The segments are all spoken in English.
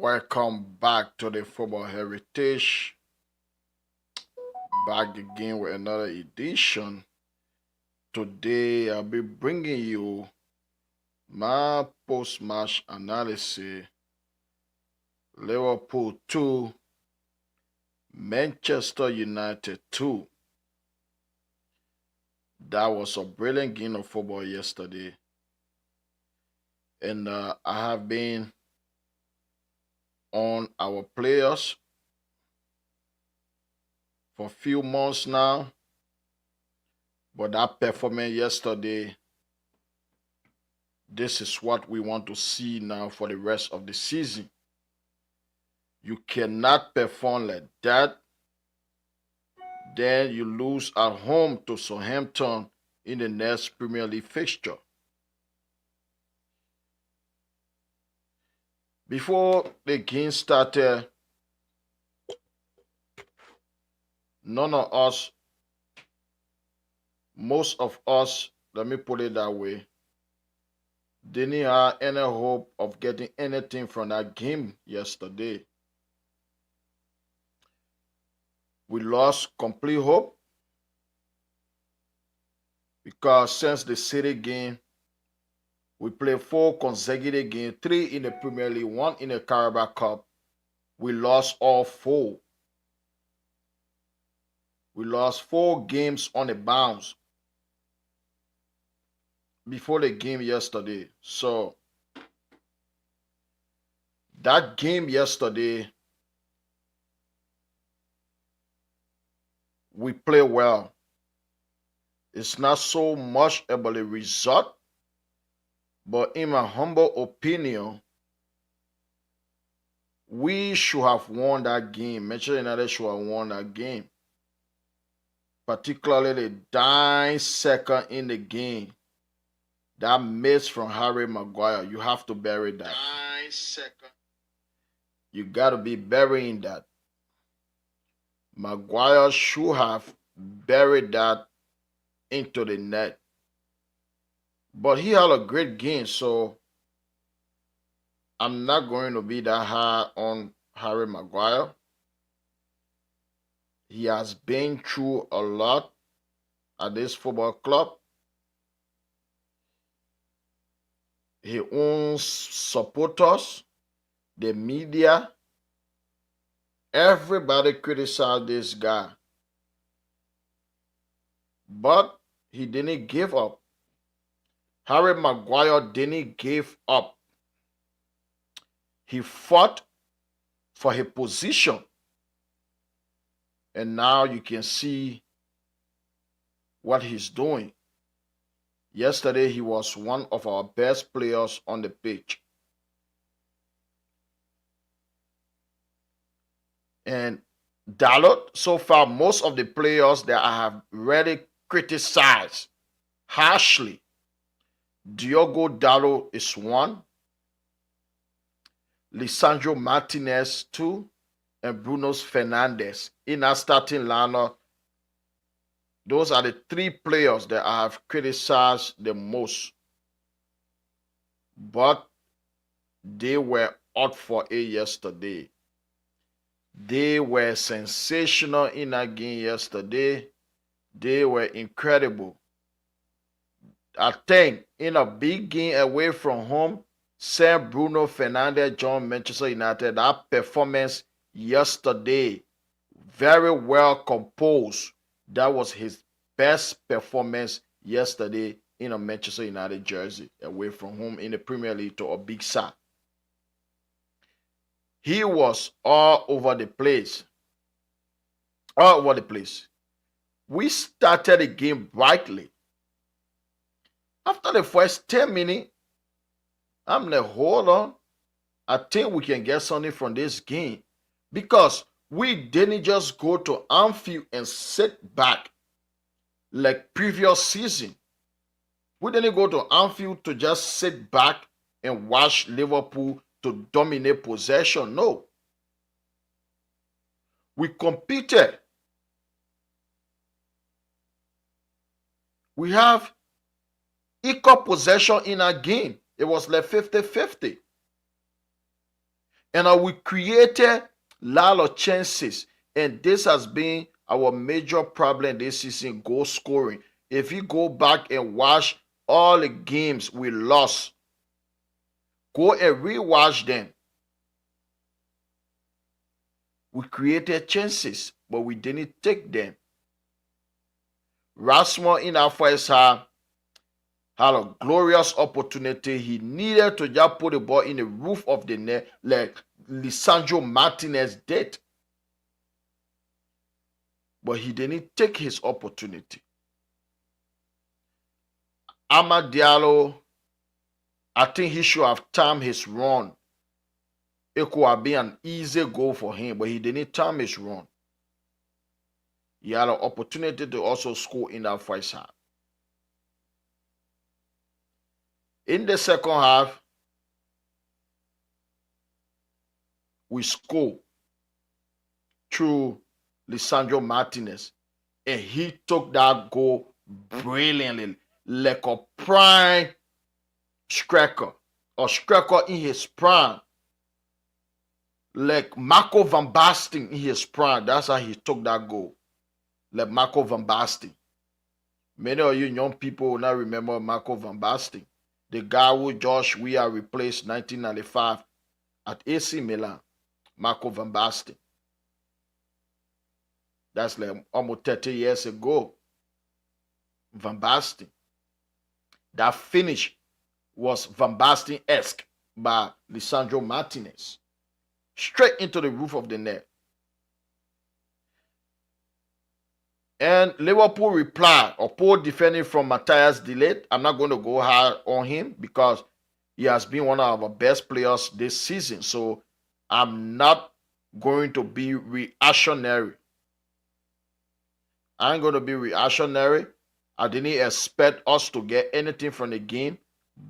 Welcome back to the Football Heritage. Back again with another edition. Today I'll be bringing you my post-match analysis. Liverpool 2, Manchester United 2. That was a brilliant game of football yesterday. And I have been on our players for a few months now. But that performance yesterday, this is what we want to see now for the rest of the season. You cannot perform like that. Then you lose at home to Southampton in the next Premier League fixture. Before the game started, none of us, most of us, let me put it that way, didn't have any hope of getting anything from that game yesterday. We lost complete hope because since the City game, we played 4 consecutive games, 3 in the Premier League, 1 in the Carabao Cup. We lost all 4. We lost 4 games on the bounce before the game yesterday. So that game yesterday, we play well. It's not so much about the result, but in my humble opinion, we should have won that game. Manchester United should have won that game. Particularly the dying second in the game. That miss from Harry Maguire. You have to bury that. You got to be burying that. Maguire should have buried that into the net. But he had a great game, so I'm not going to be that hard on Harry Maguire. He has been through a lot at this football club. He owns supporters, the media. Everybody criticized this guy. But he didn't give up. Harry Maguire didn't give up. He fought for his position. And now you can see what he's doing. Yesterday, he was one of our best players on the pitch. And Dalot, so far, most of the players that I have really criticized harshly, Diogo Dalot is one, Lisandro Martinez 2, and Bruno Fernandes in our starting lineup. Those are the 3 players that I have criticized the most. But they were out for it yesterday. They were sensational in that game yesterday. They were incredible. I think in a big game away from home, Sir Bruno Fernandes joined Manchester United. That performance yesterday, very well composed. That was his best performance yesterday in a Manchester United jersey away from home in the Premier League to a big side. He was all over the place. All over the place. We started the game brightly. After the first 10 minutes, I'm like, hold on. I think we can get something from this game. Because we didn't just go to Anfield and sit back like previous season. We didn't go to Anfield to just sit back and watch Liverpool to dominate possession. No. We competed. We have equal possession in our game. It was like 50-50. And we created a lot of chances. And this has been our major problem this season, goal scoring. If you go back and watch all the games we lost, go and rewatch them. We created chances, but we didn't take them. Rasmus in our first half had a glorious opportunity. He needed to just put the ball in the roof of the net like Lisandro Martinez did. But he didn't take his opportunity. Amad Diallo, I think he should have timed his run. It could have been an easy goal for him, but he didn't time his run. He had an opportunity to also score in that first half. In the second half, we scored through Lisandro Martinez, and he took that goal brilliantly, like a prime striker, a striker in his prime, like Marco van Basten in his prime. That's how he took that goal, like Marco van Basten. Many of you young people will not remember Marco van Basten, the guy who Josh Weah replaced 1995 at AC Milan. Marco van Basten. That's like almost 30 years ago. Van Basten. That finish was Van Basten-esque by Lisandro Martinez. Straight into the roof of the net. And Liverpool replied, or poor defending from Matthias de Ligt. I'm not going to go hard on him because he has been one of our best players this season. So I'm not going to be reactionary. I ain't going to be reactionary. I didn't expect us to get anything from the game,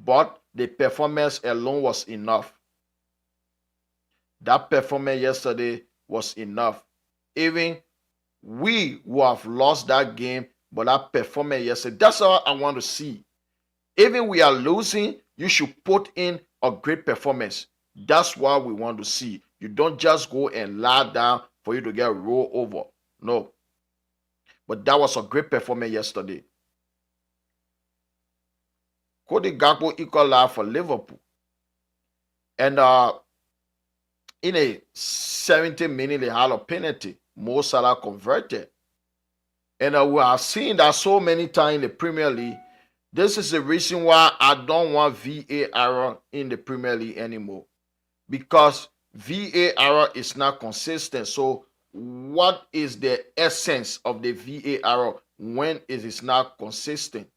but the performance alone was enough. That performance yesterday was enough. Even we would have lost that game, but that performance yesterday, that's all I want to see. Even we are losing, you should put in a great performance. That's what we want to see. You don't just go and lie down for you to get rolled over. No. But that was a great performance yesterday. Cody Gakpo equalized for Liverpool. And in a 70-minute they had a penalty. Mo Salah converted. And we are seeing that so many times in the Premier League. This is the reason why I don't want VAR in the Premier League anymore. Because VAR is not consistent. So what is the essence of the VAR when it is not consistent?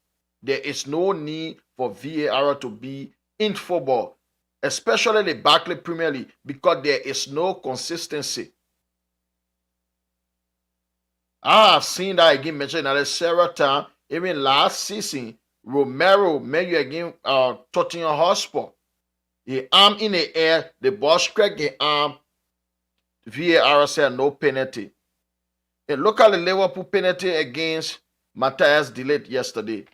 There is no need for VAR to be in football, especially the Barclays Premier League, because there is no consistency. I have seen that again mentioned at several times. Even last season, Romero made you again Tottenham Hotspur. The arm in the air, the ball struck the arm. VAR said no penalty. And look at the Liverpool penalty against Matthias de Ligt yesterday.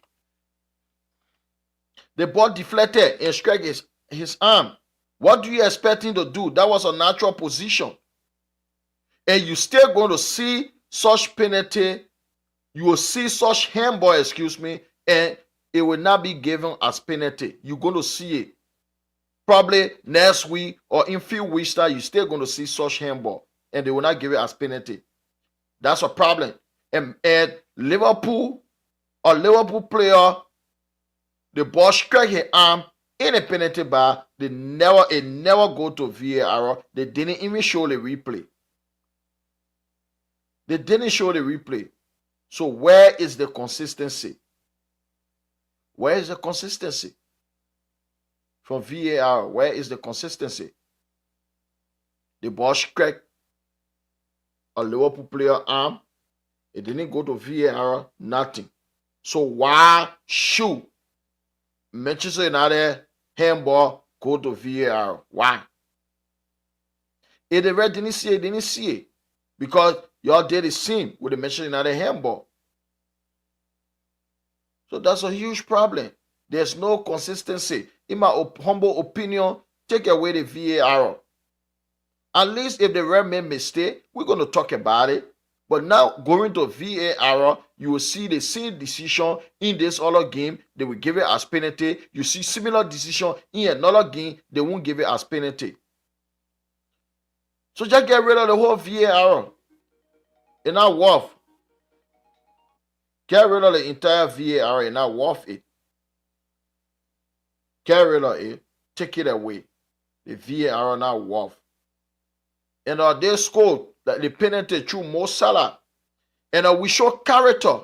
The ball deflected and struck his arm. What do you expect him to do? That was a natural position. And you still going to see such penalty. You will see such handball, and it will not be given as penalty. You're going to see it. Probably next week or in few weeks that you're still going to see such handball, and they will not give it as penalty. That's a problem. And Liverpool, a Liverpool player, the ball struck his arm in a penalty bar. It never go to VAR. They didn't even show the replay. They didn't show the replay. So where is the consistency? Where is the consistency? From VAR, where is the consistency? The ball struck a Liverpool player arm. It didn't go to VAR, nothing. So why should Manchester United handball go to VAR? Why? If the red didn't see it. Because y'all did the same with the Manchester United handball. So that's a huge problem. There's no consistency. In my humble opinion, take away the VAR. At least if the ref made mistake, we're going to talk about it. But now going to VAR, you will see the same decision in this other game. They will give it as penalty. You see similar decision in another game. They won't give it as penalty. So just get rid of the whole VAR. It's not worth. Get rid of the entire VAR. It's not worth it. Get rid of it. Take it away. The VAR not worth. And they scored the penalty through Mo Salah. And we show character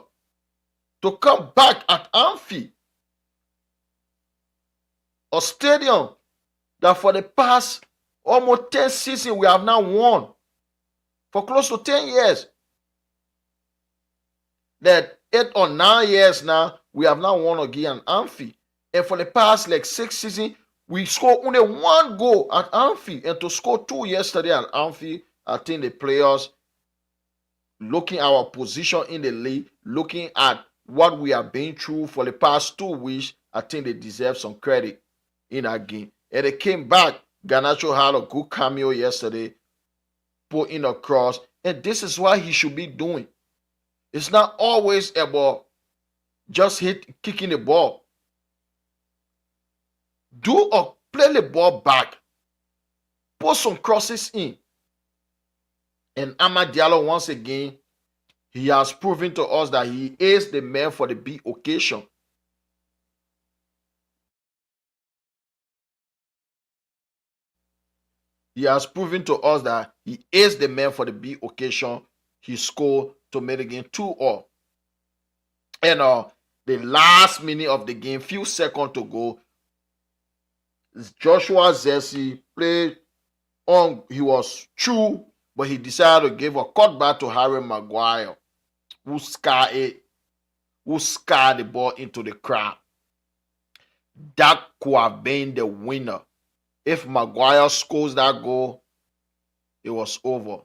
to come back at Anfield, a stadium that for the past almost 10 seasons we have now won. For close to 10 years. That 8 or 9 years now, we have now won again at Anfield. And for the past like 6 seasons, we scored only 1 goal at Anfield. And to score 2 yesterday at Anfield, I think the players, looking at our position in the league, looking at what we have been through for the past 2 weeks, I think they deserve some credit in that game. And they came back. Garnacho had a good cameo yesterday, put in a cross. And this is what he should be doing. It's not always about just kicking the ball. Play the ball back. Put some crosses in. And Amad Diallo, once again, he has proven to us that he is the man for the big occasion. He has proven to us that he is the man for the big occasion. He scored to make the game 2-2. And the last minute of the game, few seconds to go, Joshua Zesi played on, he was true, but he decided to give a cutback to Harry Maguire, who scarred the ball into the crowd. That could have been the winner. If Maguire scores that goal, it was over.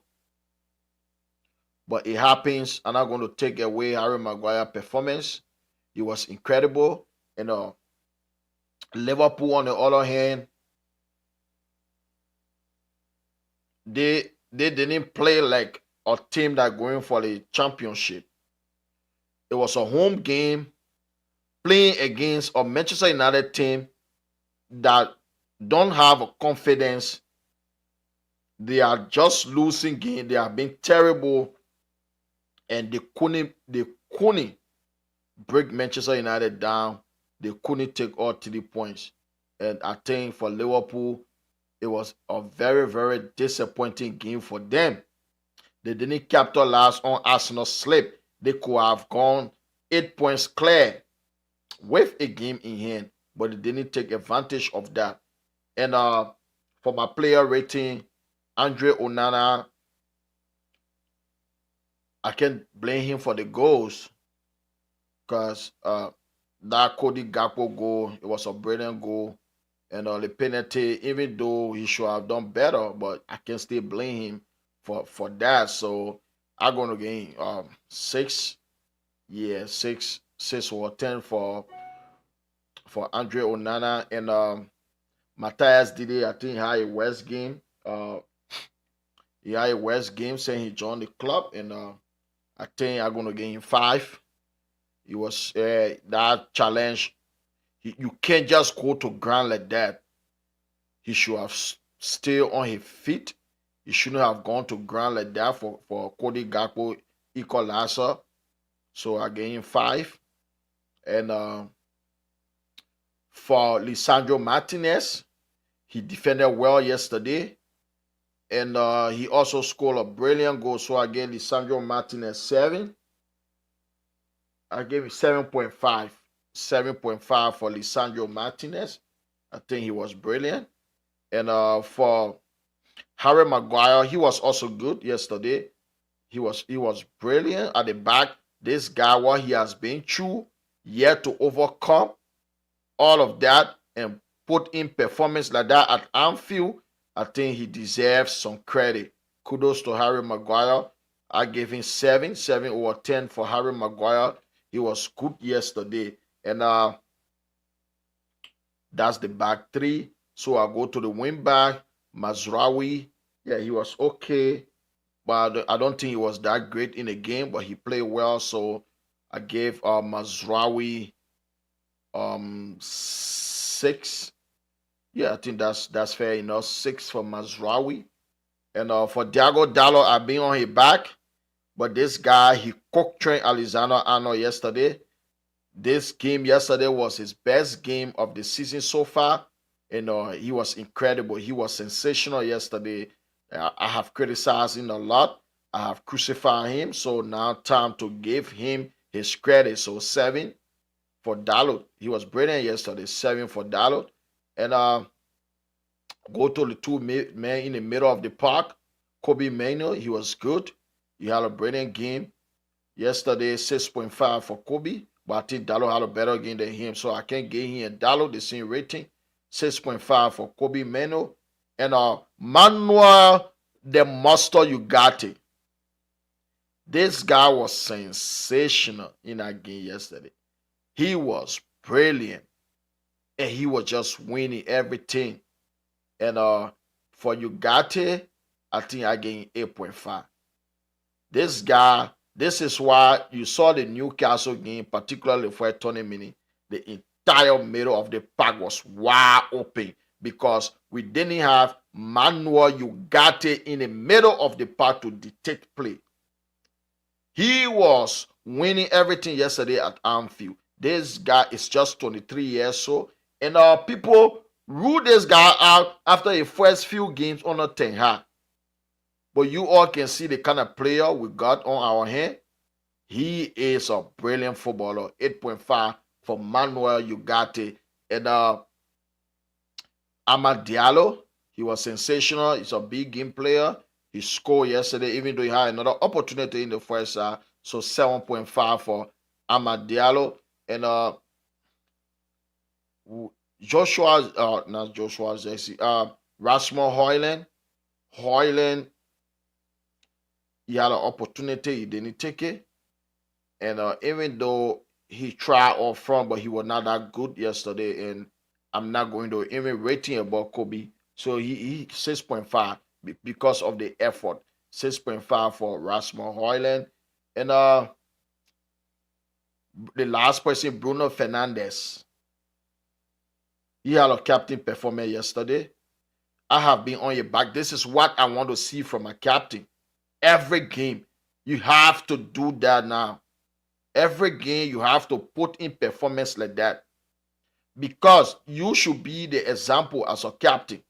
But it happens. I'm not going to take away Harry Maguire's performance. He was incredible. And Liverpool, on the other hand, they didn't play like a team that going for the championship. It was a home game playing against a Manchester United team that don't have a confidence. They are just losing game. They have been terrible. And they couldn't break Manchester United down. They couldn't take all 3 points. And I think for Liverpool, it was a very, very disappointing game for them. They didn't capitalize on Arsenal's slip. They could have gone 8 points clear with a game in hand, but they didn't take advantage of that. And for my player rating, Andre Onana, I can't blame him for the goals because that Cody Gakpo goal, it was a brilliant goal. And the penalty, even though he should have done better, but I can still blame him for that. So I'm going to gain 6. Yeah, 6 or 10 for Andre Onana. And Matthias Didi, I think he had a West game. He had a West game saying he joined the club. And I think I'm going to give him 5. It was that challenge. You can't just go to ground like that. He should have stayed on his feet. He shouldn't have gone to ground like that for Cody Gakpo equalizer. So I gave him 5. And for Lisandro Martinez, he defended well yesterday. And he also scored a brilliant goal. So I gave Lisandro Martinez 7. I gave him 7.5. 7.5 for Lisandro Martinez. I think he was brilliant. And for Harry Maguire, he was also good yesterday. He was brilliant at the back. This guy, what he has been through, yet to overcome all of that and put in performance like that at Anfield, I think he deserves some credit. Kudos to Harry Maguire. I gave him 7 over 10 for Harry Maguire. He was good yesterday. And that's the back 3. So I go to the wing back, Mazraoui. Yeah, he was okay, but I don't think he was that great in the game. But he played well, so I gave Mazraoui 6. Yeah, I think that's fair enough. 6 for Mazraoui. And for Diago Dallo, I've been on his back. But this guy, he cooked Trent Alexander-Arnold yesterday. This game yesterday was his best game of the season so far. And he was incredible. He was sensational yesterday. I have criticized him a lot. I have crucified him. So now time to give him his credit. So 7 for Dalot. He was brilliant yesterday. 7 for Dalot. And go to the two men in the middle of the park. Kobe Mano, he was good. He had a brilliant game. Yesterday, 6.5 for Kobe, but I think Dallo had a better game than him, so I can't give him and Dallo the same rating. 6.5 for Kobe Mano. And Manuel the Monster Ugarte. This guy was sensational in that game yesterday. He was brilliant. And he was just winning everything. And for Ugarte, I think I gave him 8.5. This guy, this is why you saw the Newcastle game, particularly for a 20 minutes, the entire middle of the park was wide open because we didn't have Manuel Ugarte in the middle of the park to dictate play. He was winning everything yesterday at Anfield. This guy is just 23 years old, and people ruled this guy out after the first few games under Ten Hag. But you all can see the kind of player we got on our hand. He is a brilliant footballer. 8.5 for Manuel Ugarte. And Amad Diallo, he was sensational. He's a big game player. He scored yesterday, even though he had another opportunity in the first half. So 7.5 for Amad Diallo. And not Joshua Zexi, Rasmus Højlund. Højlund, he had an opportunity, he didn't take it. And even though he tried up front, but he was not that good yesterday. And I'm not going to even rate him above Kobe. So he 6.5 because of the effort. 6.5 for Rasmus Højlund. And the last person, Bruno Fernandes. He had a captain performance yesterday. I have been on your back. This is what I want to see from a captain. Every game, you have to do that now. Every game, you have to put in performance like that. Because you should be the example as a captain.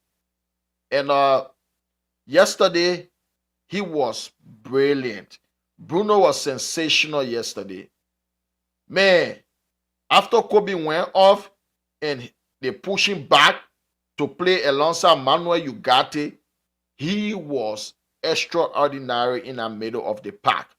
And yesterday, he was brilliant. Bruno was sensational yesterday. Man, after Kobe went off and they pushed him back to play alongside Manuel Ugarte, he was extraordinary in the middle of the pack.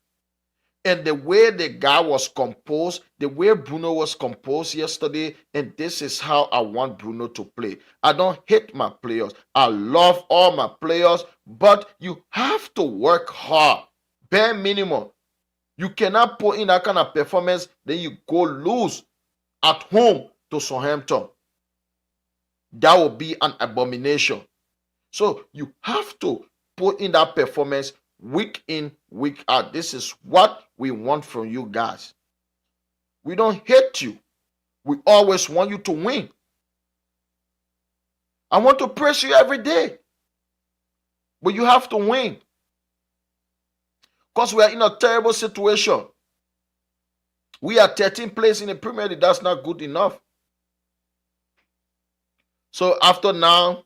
And the way the guy was composed, the way Bruno was composed yesterday, and this is how I want Bruno to play. I don't hate my players. I love all my players, but you have to work hard. Bare minimum. You cannot put in that kind of performance, then you go lose at home to Southampton. That will be an abomination. So you have to put in that performance week in, week out. This is what we want from you guys. We don't hate you. We always want you to win. I want to praise you every day. But you have to win. Because we are in a terrible situation. We are 13th place in the Premier League. That's not good enough. So after now,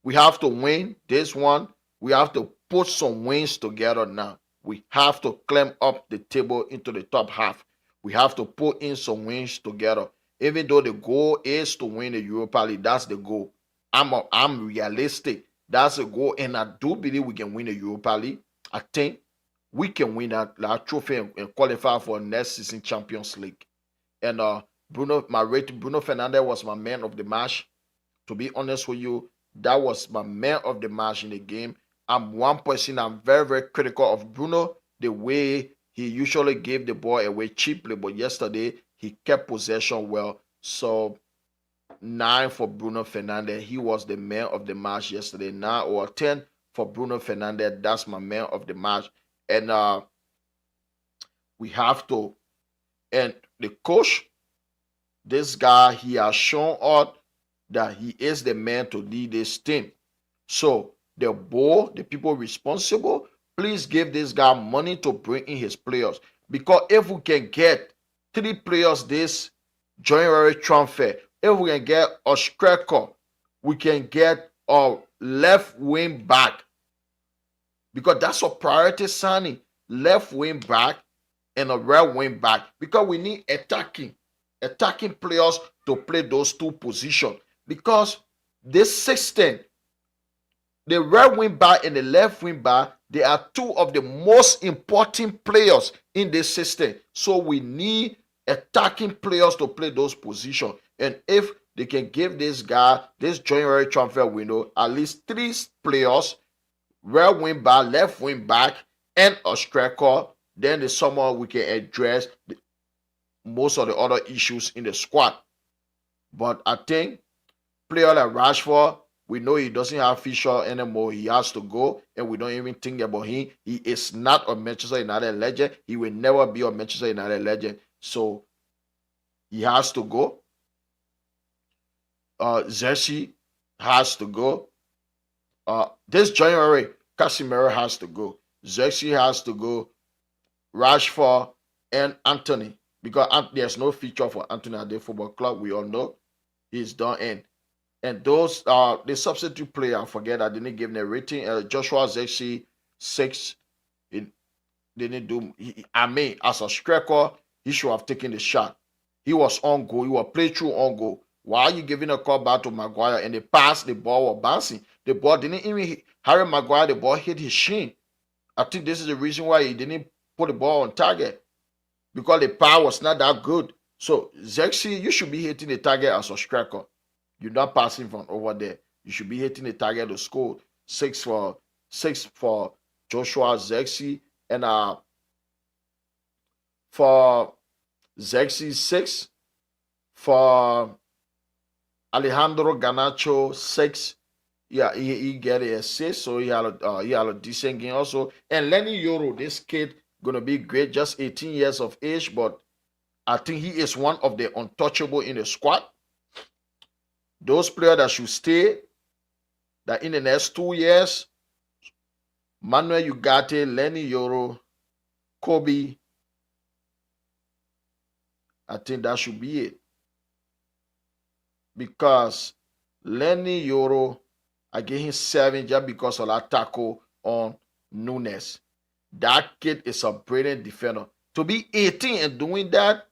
we have to win this one. We have to put some wins together now. We have to climb up the table into the top half. We have to put in some wins together. Even though the goal is to win the Europa League, that's the goal. I'm realistic. That's the goal. And I do believe we can win the Europa League. I think we can win that trophy and qualify for next season Champions League. And Bruno Fernandes was my man of the match. To be honest with you, that was my man of the match in the game. I'm one person I'm very, very critical of Bruno, the way he usually gave the ball away cheaply, but yesterday he kept possession well. So 9 for Bruno Fernandes. He was the man of the match yesterday. 9 or 10 for Bruno Fernandes. That's my man of the match. And we have to, and the coach, this guy, he has shown us that he is the man to lead this team. So the board, the people responsible, please give this guy money to bring in his players. Because if we can get 3 players this January transfer, if we can get a striker, we can get a left wing back. Because that's a priority signing. Left wing back and a right wing back. Because we need attacking players to play those 2 positions. Because this system, the right wing back and the left wing back, they are 2 of the most important players in this system. So we need attacking players to play those positions. And if they can give this guy, this January transfer window, at least 3 players, right wing back, left wing back, and a striker, then the summer we can address most of the other issues in the squad. But I think player like Rashford, we know he doesn't have future anymore. He has to go, and we don't even think about him. He is not a Manchester United legend. He will never be a Manchester United legend. So he has to go. Xerxes has to go. This January, Casemiro has to go. Xerxes has to go. Rashford and Anthony, because there's no future for Anthony at the football club. We all know he's done. And those the substitute player, I forget, I didn't give him a rating. Joshua Xerxes 6. He didn't do. As a striker, he should have taken the shot. He was on goal. He was played through on goal. Why are you giving a call back to Maguire and they passed the ball was bouncing? The ball didn't even hit Harry Maguire. The ball hit his shin. I think this is the reason why he didn't put the ball on target, because the power was not that good. So Xerxes, you should be hitting the target as a striker. You're not passing from over there. You should be hitting the target to score. 6 for Joshua Xerxes, and for Xerxes 6, for Alejandro Garnacho 6. Yeah, he get an assist, so he had a decent game also. And Lenny Yoro, this kid gonna be great, just 18 years of age, but I think he is one of the untouchable in the squad. Those players that should stay, that in the next 2 years, Manuel Ugarte, Lenny Yoro, Kobe, I think that should be it. Because Lenny Yoro, I gave him 7 just because of that tackle on Nunes. That kid is a brilliant defender. To be 18 and doing that,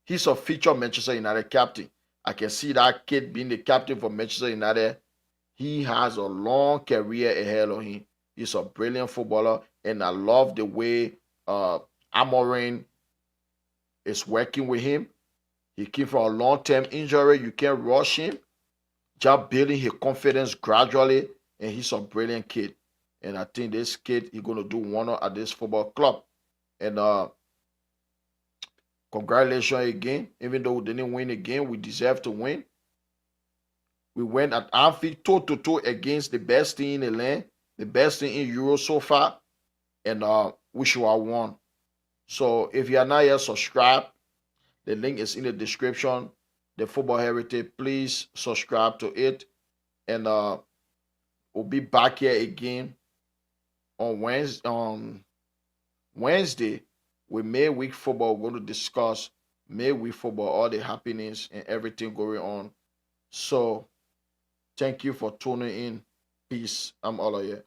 he's a future Manchester United captain. I can see that kid being the captain for Manchester United. He has a long career ahead of him. He's a brilliant footballer, and I love the way Amorim is working with him. He came from a long-term injury. You can't rush him. Just building his confidence gradually, and he's a brilliant kid. And I think this kid is going to do wonder at this football club. And congratulations again. Even though we didn't win again, we deserve to win. We went at Anfield toe-to-toe against the best team in the land, the best team in Europe so far, and we should have won. So if you are not yet subscribed, the link is in the description. The Football Heritage, please subscribe to it. And we'll be back here again on Wednesday with midweek football. We're going to discuss midweek football, all the happenings and everything going on. So thank you for tuning in. Peace. I'm all of you.